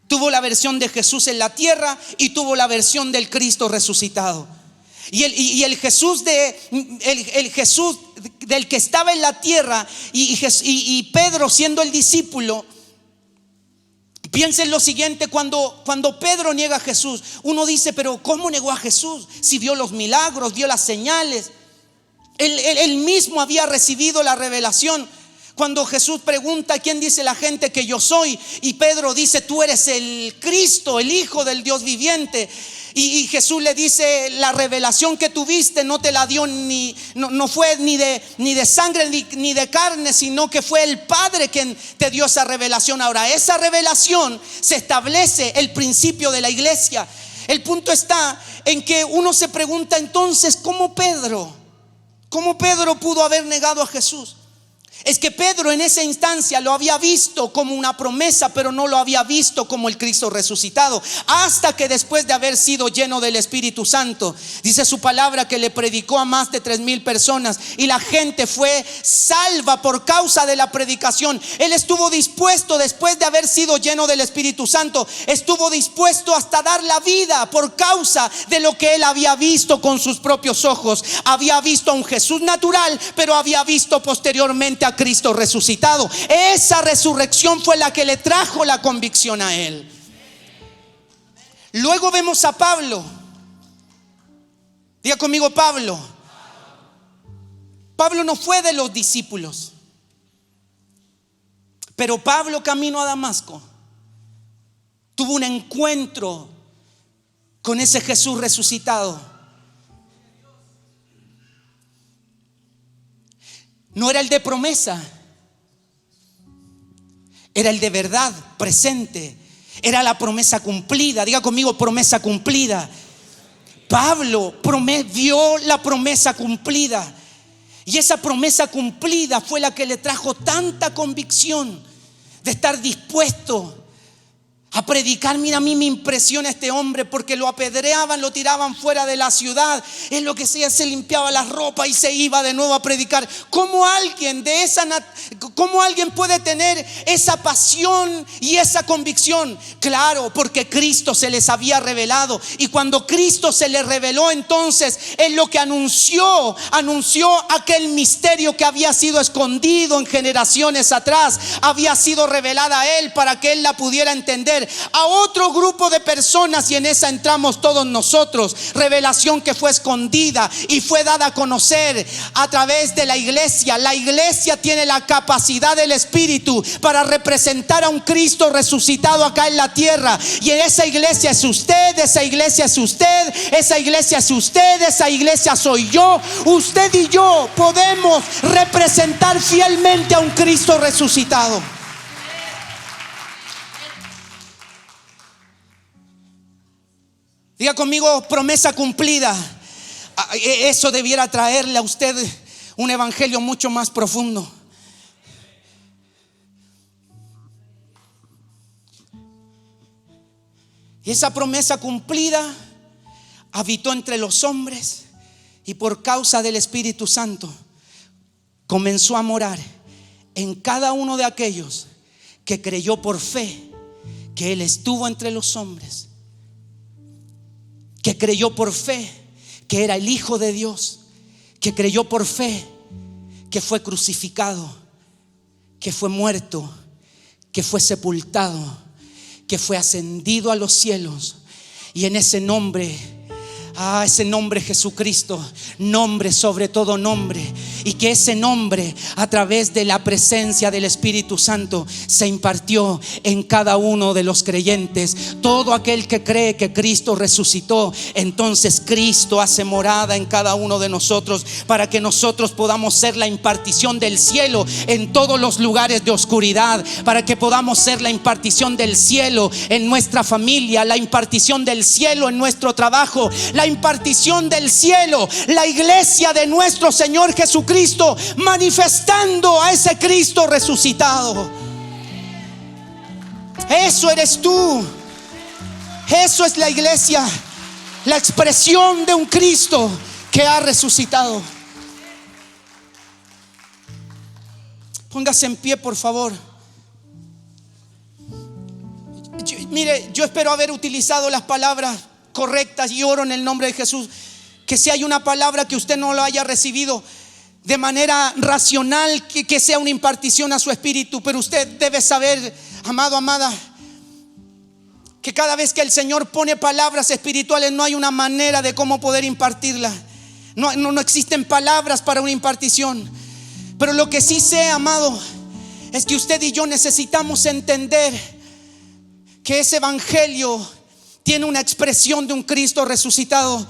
Tuvo la versión de Jesús en la tierra y tuvo la versión del Cristo resucitado. Y el Jesús del que estaba en la tierra y Pedro siendo el discípulo. Piensen lo siguiente: cuando Pedro niega a Jesús, uno dice: pero ¿cómo negó a Jesús? Si vio los milagros, vio las señales. Él mismo había recibido la revelación. Cuando Jesús pregunta: ¿quién dice la gente que yo soy? Y Pedro dice: tú eres el Cristo, el Hijo del Dios viviente. Y Jesús le dice: la revelación que tuviste no te la dio no fue ni de sangre ni de carne, sino que fue el Padre quien te dio esa revelación. Ahora, esa revelación se establece el principio de la iglesia. El punto está en que uno se pregunta entonces: ¿cómo Pedro pudo haber negado a Jesús? Es que Pedro en esa instancia lo había visto como una promesa, pero no lo había visto como el Cristo resucitado, hasta que después de haber sido lleno del Espíritu Santo, dice su palabra que le predicó a más de 3,000 personas y la gente fue salva por causa de la predicación. Él estuvo dispuesto, después de haber sido lleno del Espíritu Santo, estuvo dispuesto hasta dar la vida por causa de lo que él había visto con sus propios ojos. Había visto a un Jesús natural, pero había visto posteriormente a Cristo resucitado. Esa resurrección fue la que le trajo la convicción a él. Luego vemos a Pablo. Diga conmigo, Pablo. Pablo no fue de los discípulos, pero Pablo, camino a Damasco, tuvo un encuentro con ese Jesús resucitado. No era el de promesa, era el de verdad presente. Era la promesa cumplida. Diga conmigo, promesa cumplida. Pablo vio la promesa cumplida, y esa promesa cumplida fue la que le trajo tanta convicción de estar dispuesto a predicar. Mira, a mí me impresiona este hombre, porque lo apedreaban, lo tiraban fuera de la ciudad. Es lo que sea, se limpiaba la ropa y se iba de nuevo a predicar. ¿Cómo alguien puede tener esa pasión y esa convicción? Claro, porque Cristo se les había revelado, y cuando Cristo se les reveló, entonces es lo que anunció aquel misterio que había sido escondido en generaciones atrás. Había sido revelada a él para que él la pudiera entender a otro grupo de personas, y en esa entramos todos nosotros. Revelación que fue escondida y fue dada a conocer a través de la iglesia. La iglesia tiene la capacidad del Espíritu para representar a un Cristo resucitado acá en la tierra, y en esa iglesia es usted, esa iglesia es usted, esa iglesia es usted, esa iglesia soy yo. Usted y yo podemos representar fielmente a un Cristo resucitado. Diga conmigo, promesa cumplida. Eso debiera traerle a usted un evangelio mucho más profundo. Y esa promesa cumplida habitó entre los hombres, y por causa del Espíritu Santo comenzó a morar en cada uno de aquellos que creyó por fe que Él estuvo entre los hombres, que creyó por fe que era el Hijo de Dios, que creyó por fe que fue crucificado, que fue muerto, que fue sepultado, que fue ascendido a los cielos. Y en ese nombre, ese nombre Jesucristo, nombre sobre todo nombre, y que ese nombre, a través de la presencia del Espíritu Santo, se impartió en cada uno de los creyentes. Todo aquel que cree que Cristo resucitó, entonces Cristo hace morada en cada uno de nosotros, para que nosotros podamos ser la impartición del cielo en todos los lugares de oscuridad, para que podamos ser la impartición del cielo en nuestra familia, la impartición del cielo en nuestro trabajo, la impartición del cielo, la iglesia de nuestro Señor Jesucristo, manifestando a ese Cristo resucitado. Eso eres tú. Eso es la iglesia, la expresión de un Cristo que ha resucitado. Póngase en pie, por favor. Mire, yo espero haber utilizado las palabras correctas, y oro en el nombre de Jesús que si hay una palabra que usted no lo haya recibido de manera racional, que sea una impartición a su espíritu. Pero usted debe saber, amado, amada, que cada vez que el Señor pone palabras espirituales, no hay una manera de cómo poder impartirlas. No existen palabras para una impartición. Pero lo que sí sé, amado, es que usted y yo necesitamos entender que ese evangelio tiene una expresión de un Cristo resucitado,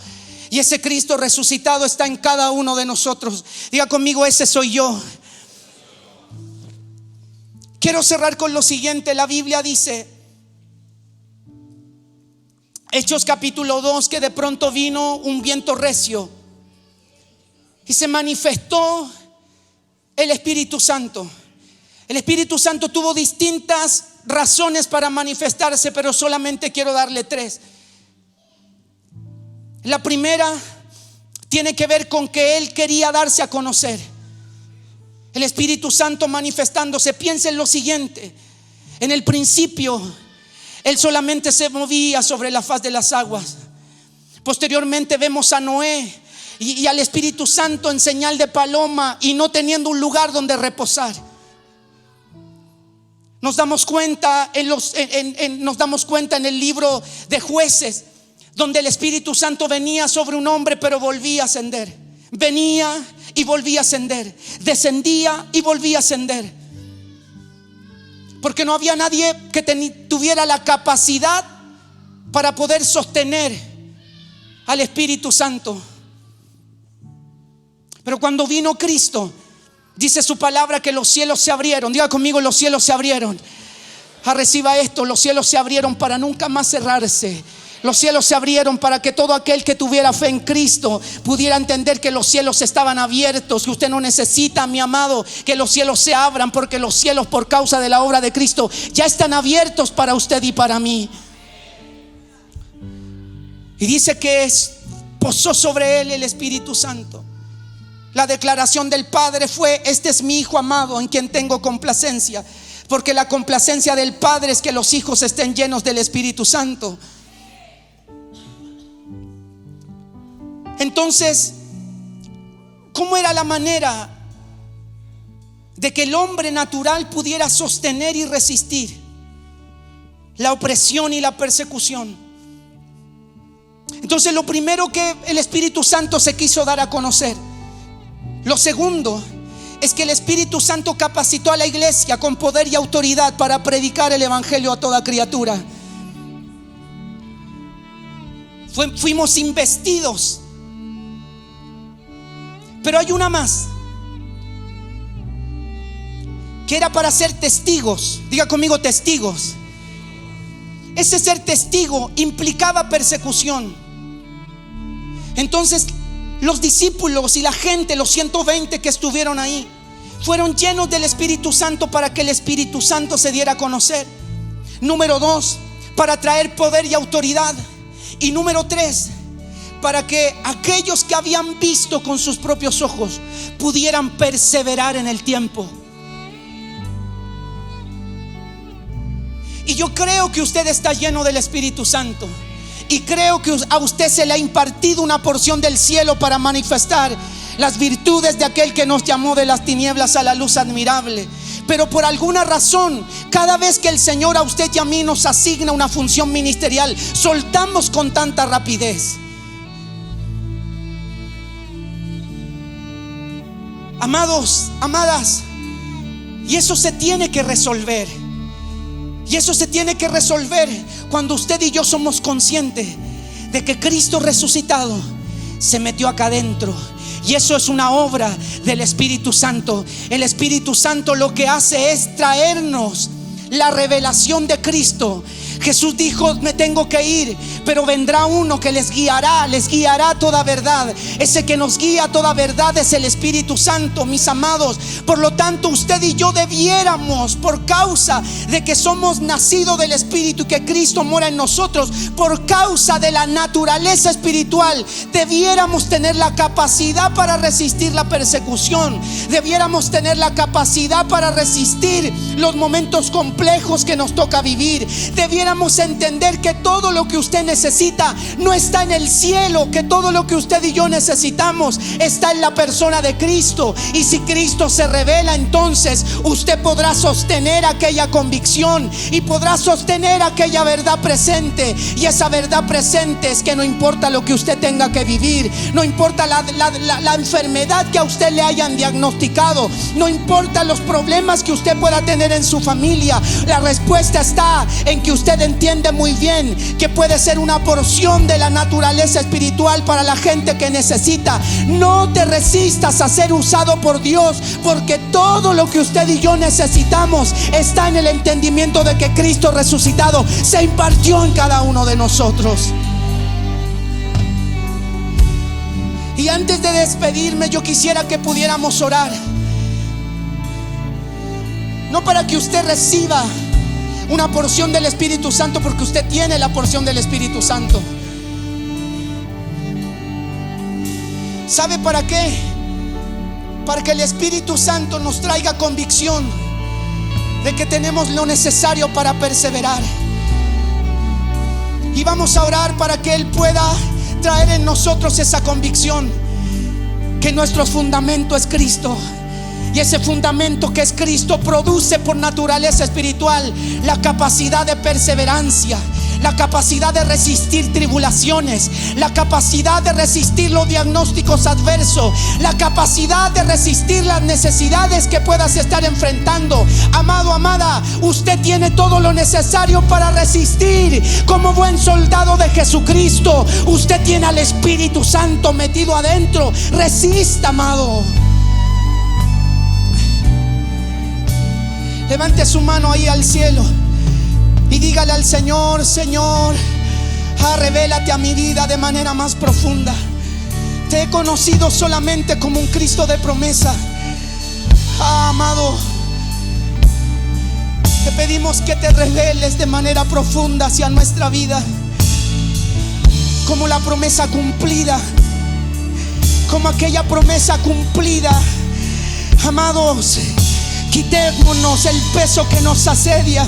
y ese Cristo resucitado está en cada uno de nosotros. Diga conmigo, ese soy yo. Quiero cerrar con lo siguiente. La Biblia dice, Hechos capítulo 2, que de pronto vino un viento recio y se manifestó el Espíritu Santo. El Espíritu Santo tuvo distintas razones para manifestarse, pero solamente quiero darle 3. La primera tiene que ver con que Él quería darse a conocer. El Espíritu Santo manifestándose. Piensa en lo siguiente: en el principio Él solamente se movía sobre la faz de las aguas. Posteriormente vemos a Noé y al Espíritu Santo en señal de paloma y no teniendo un lugar donde reposar. Nos damos cuenta en el libro de Jueces, donde el Espíritu Santo venía sobre un hombre pero volvía a ascender. Venía y volvía a ascender. Descendía y volvía a ascender. Porque no había nadie que tuviera la capacidad para poder sostener al Espíritu Santo. Pero cuando vino Cristo, dice su palabra que los cielos se abrieron. Diga conmigo: los cielos se abrieron. Reciba esto: los cielos se abrieron para nunca más cerrarse. Los cielos se abrieron para que todo aquel que tuviera fe en Cristo pudiera entender que los cielos estaban abiertos. Que usted no necesita, mi amado, que los cielos se abran, porque los cielos, por causa de la obra de Cristo, ya están abiertos para usted y para mí. Y dice que posó sobre él el Espíritu Santo. La declaración del Padre fue: este es mi Hijo amado, en quien tengo complacencia. Porque la complacencia del Padre es que los hijos estén llenos del Espíritu Santo. Entonces, ¿cómo era la manera de que el hombre natural pudiera sostener y resistir la opresión y la persecución? Entonces, lo primero que el Espíritu Santo se quiso dar a conocer. Lo segundo es que el Espíritu Santo capacitó a la iglesia con poder y autoridad para predicar el evangelio a toda criatura. Fuimos investidos. Pero hay una más, que era para ser testigos. Diga conmigo: testigos. Ese ser testigo implicaba persecución. Entonces los discípulos y la gente, los 120 que estuvieron ahí, fueron llenos del Espíritu Santo para que el Espíritu Santo se diera a conocer. Número 2, para traer poder y autoridad. Y número 3, para que aquellos que habían visto con sus propios ojos pudieran perseverar en el tiempo. Y yo creo que usted está lleno del Espíritu Santo. Y creo que a usted se le ha impartido una porción del cielo para manifestar las virtudes de aquel que nos llamó de las tinieblas a la luz admirable. Pero por alguna razón, cada vez que el Señor a usted y a mí nos asigna una función ministerial, soltamos con tanta rapidez. Amados, amadas, y eso se tiene que resolver. Y eso se tiene que resolver cuando usted y yo somos conscientes de que Cristo resucitado se metió acá adentro. Y eso es una obra del Espíritu Santo. El Espíritu Santo lo que hace es traernos la revelación de Cristo. Jesús dijo: me tengo que ir, pero vendrá uno que les guiará toda verdad. Ese que nos guía a toda verdad es el Espíritu Santo, mis amados. Por lo tanto, usted y yo debiéramos, por causa de que somos nacidos del Espíritu y que Cristo mora en nosotros, por causa de la naturaleza espiritual, debiéramos tener la capacidad para resistir la persecución. Debiéramos tener la capacidad para resistir los momentos complejos que nos toca vivir. Debiéramos entender que todo lo que usted necesita no está en el cielo, que todo lo que usted y yo necesitamos está en la persona de Cristo. Y si Cristo se revela, entonces usted podrá sostener aquella convicción y podrá sostener aquella verdad presente. Y esa verdad presente es que no importa lo que usted tenga que vivir, no importa la enfermedad que a usted le hayan diagnosticado, no importa los problemas que usted pueda tener en su familia, la respuesta está en que usted entiende muy bien que puede ser una porción de la naturaleza espiritual para la gente que necesita. No te resistas a ser usado por Dios, porque todo lo que usted y yo necesitamos está en el entendimiento de que Cristo resucitado se impartió en cada uno de nosotros. Y antes de despedirme, yo quisiera que pudiéramos orar. No para que usted reciba una porción del Espíritu Santo, porque usted tiene la porción del Espíritu Santo. ¿Sabe para qué? Para que el Espíritu Santo nos traiga convicción de que tenemos lo necesario para perseverar. Y vamos a orar para que Él pueda traer en nosotros esa convicción, que nuestro fundamento es Cristo. Y ese fundamento que es Cristo produce por naturaleza espiritual la capacidad de perseverancia, la capacidad de resistir tribulaciones, la capacidad de resistir los diagnósticos adversos, la capacidad de resistir las necesidades que puedas estar enfrentando. Amado, amada, usted tiene todo lo necesario para resistir. Como buen soldado de Jesucristo, usted tiene al Espíritu Santo metido adentro. Resista, amado. Levante su mano ahí al cielo y dígale al Señor: Señor, revélate a mi vida de manera más profunda. Te he conocido solamente como un Cristo de promesa. Amado, te pedimos que te reveles de manera profunda hacia nuestra vida, como la promesa cumplida, como aquella promesa cumplida. Amados, quitémonos el peso que nos asedia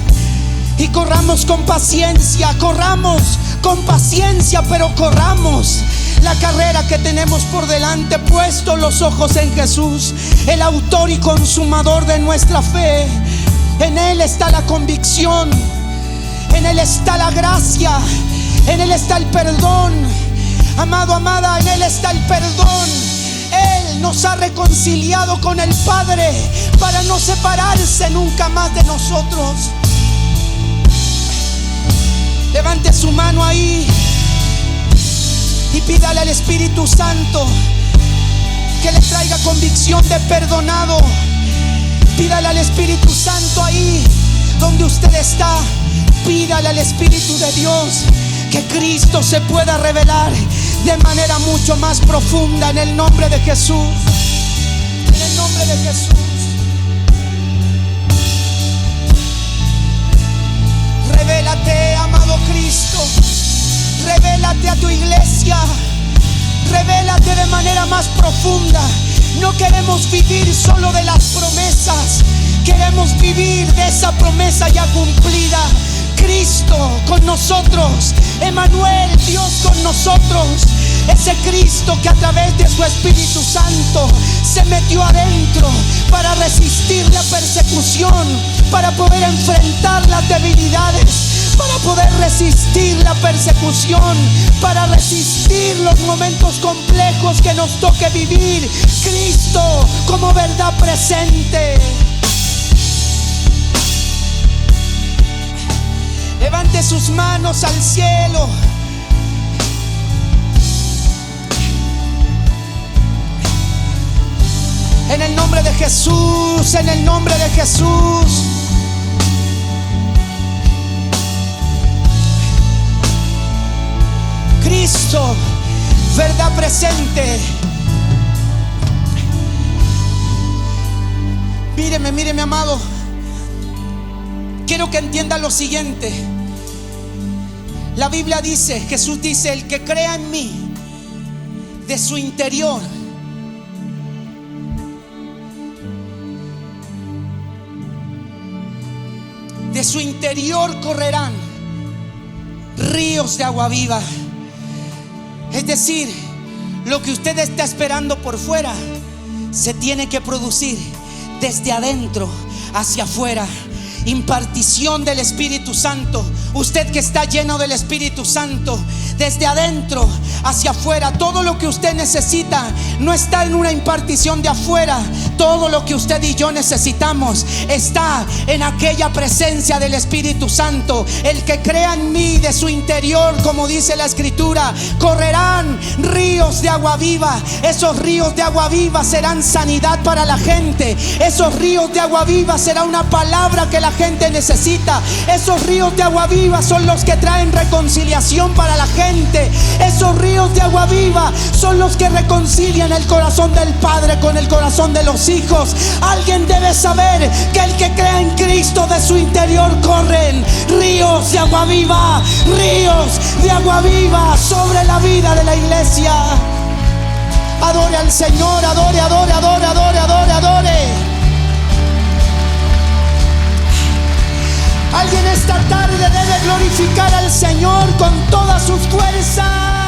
y corramos con paciencia. Corramos con paciencia, pero corramos la carrera que tenemos por delante, puesto los ojos en Jesús, el autor y consumador de nuestra fe. En Él está la convicción, en Él está la gracia, en Él está el perdón. Amado, amada, en Él está el perdón. Él nos ha reconciliado con el Padre para no separarse nunca más de nosotros. Levante su mano ahí y pídale al Espíritu Santo que le traiga convicción de perdonado. Pídale al Espíritu Santo ahí donde usted está. Pídale al Espíritu de Dios que Cristo se pueda revelar de manera mucho más profunda, en el nombre de Jesús. En el nombre de Jesús. Revélate, amado Cristo. Revélate a tu iglesia. Revélate de manera más profunda. No queremos vivir solo de las promesas, queremos vivir de esa promesa ya cumplida. Cristo con nosotros, Emmanuel, Dios con nosotros. Ese Cristo que a través de su Espíritu Santo se metió adentro para resistir la persecución, para poder enfrentar las debilidades, para poder resistir la persecución, para resistir los momentos complejos que nos toque vivir. Cristo como verdad presente. Levante sus manos al cielo. En el nombre de Jesús, en el nombre de Jesús. Cristo, verdad presente. Míreme, amado. Quiero que entienda lo siguiente. La Biblia dice, Jesús dice: el que crea en mí, de su interior correrán ríos de agua viva. Es decir, lo que usted está esperando por fuera se tiene que producir desde adentro hacia afuera. Impartición del Espíritu Santo. Usted que está lleno del Espíritu Santo, desde adentro hacia afuera. Todo lo que usted necesita no está en una impartición de afuera. Todo lo que usted y yo necesitamos está en aquella presencia del Espíritu Santo. El que crea en mí, de su interior, como dice la Escritura, correrán ríos de agua viva. Esos ríos de agua viva serán sanidad para la gente. Esos ríos de agua viva será una palabra que la gente necesita. Esos ríos de agua viva son los que traen reconciliación para la gente. Esos ríos de agua viva son los que reconcilian el corazón del Padre con el corazón de los hijos. Alguien debe saber que el que crea en Cristo, de su interior corren ríos de agua viva, ríos de agua viva sobre la vida de la iglesia. Adore al Señor, adore, adore, adore, adore, adore, adore. Alguien esta tarde debe glorificar al Señor con todas sus fuerzas.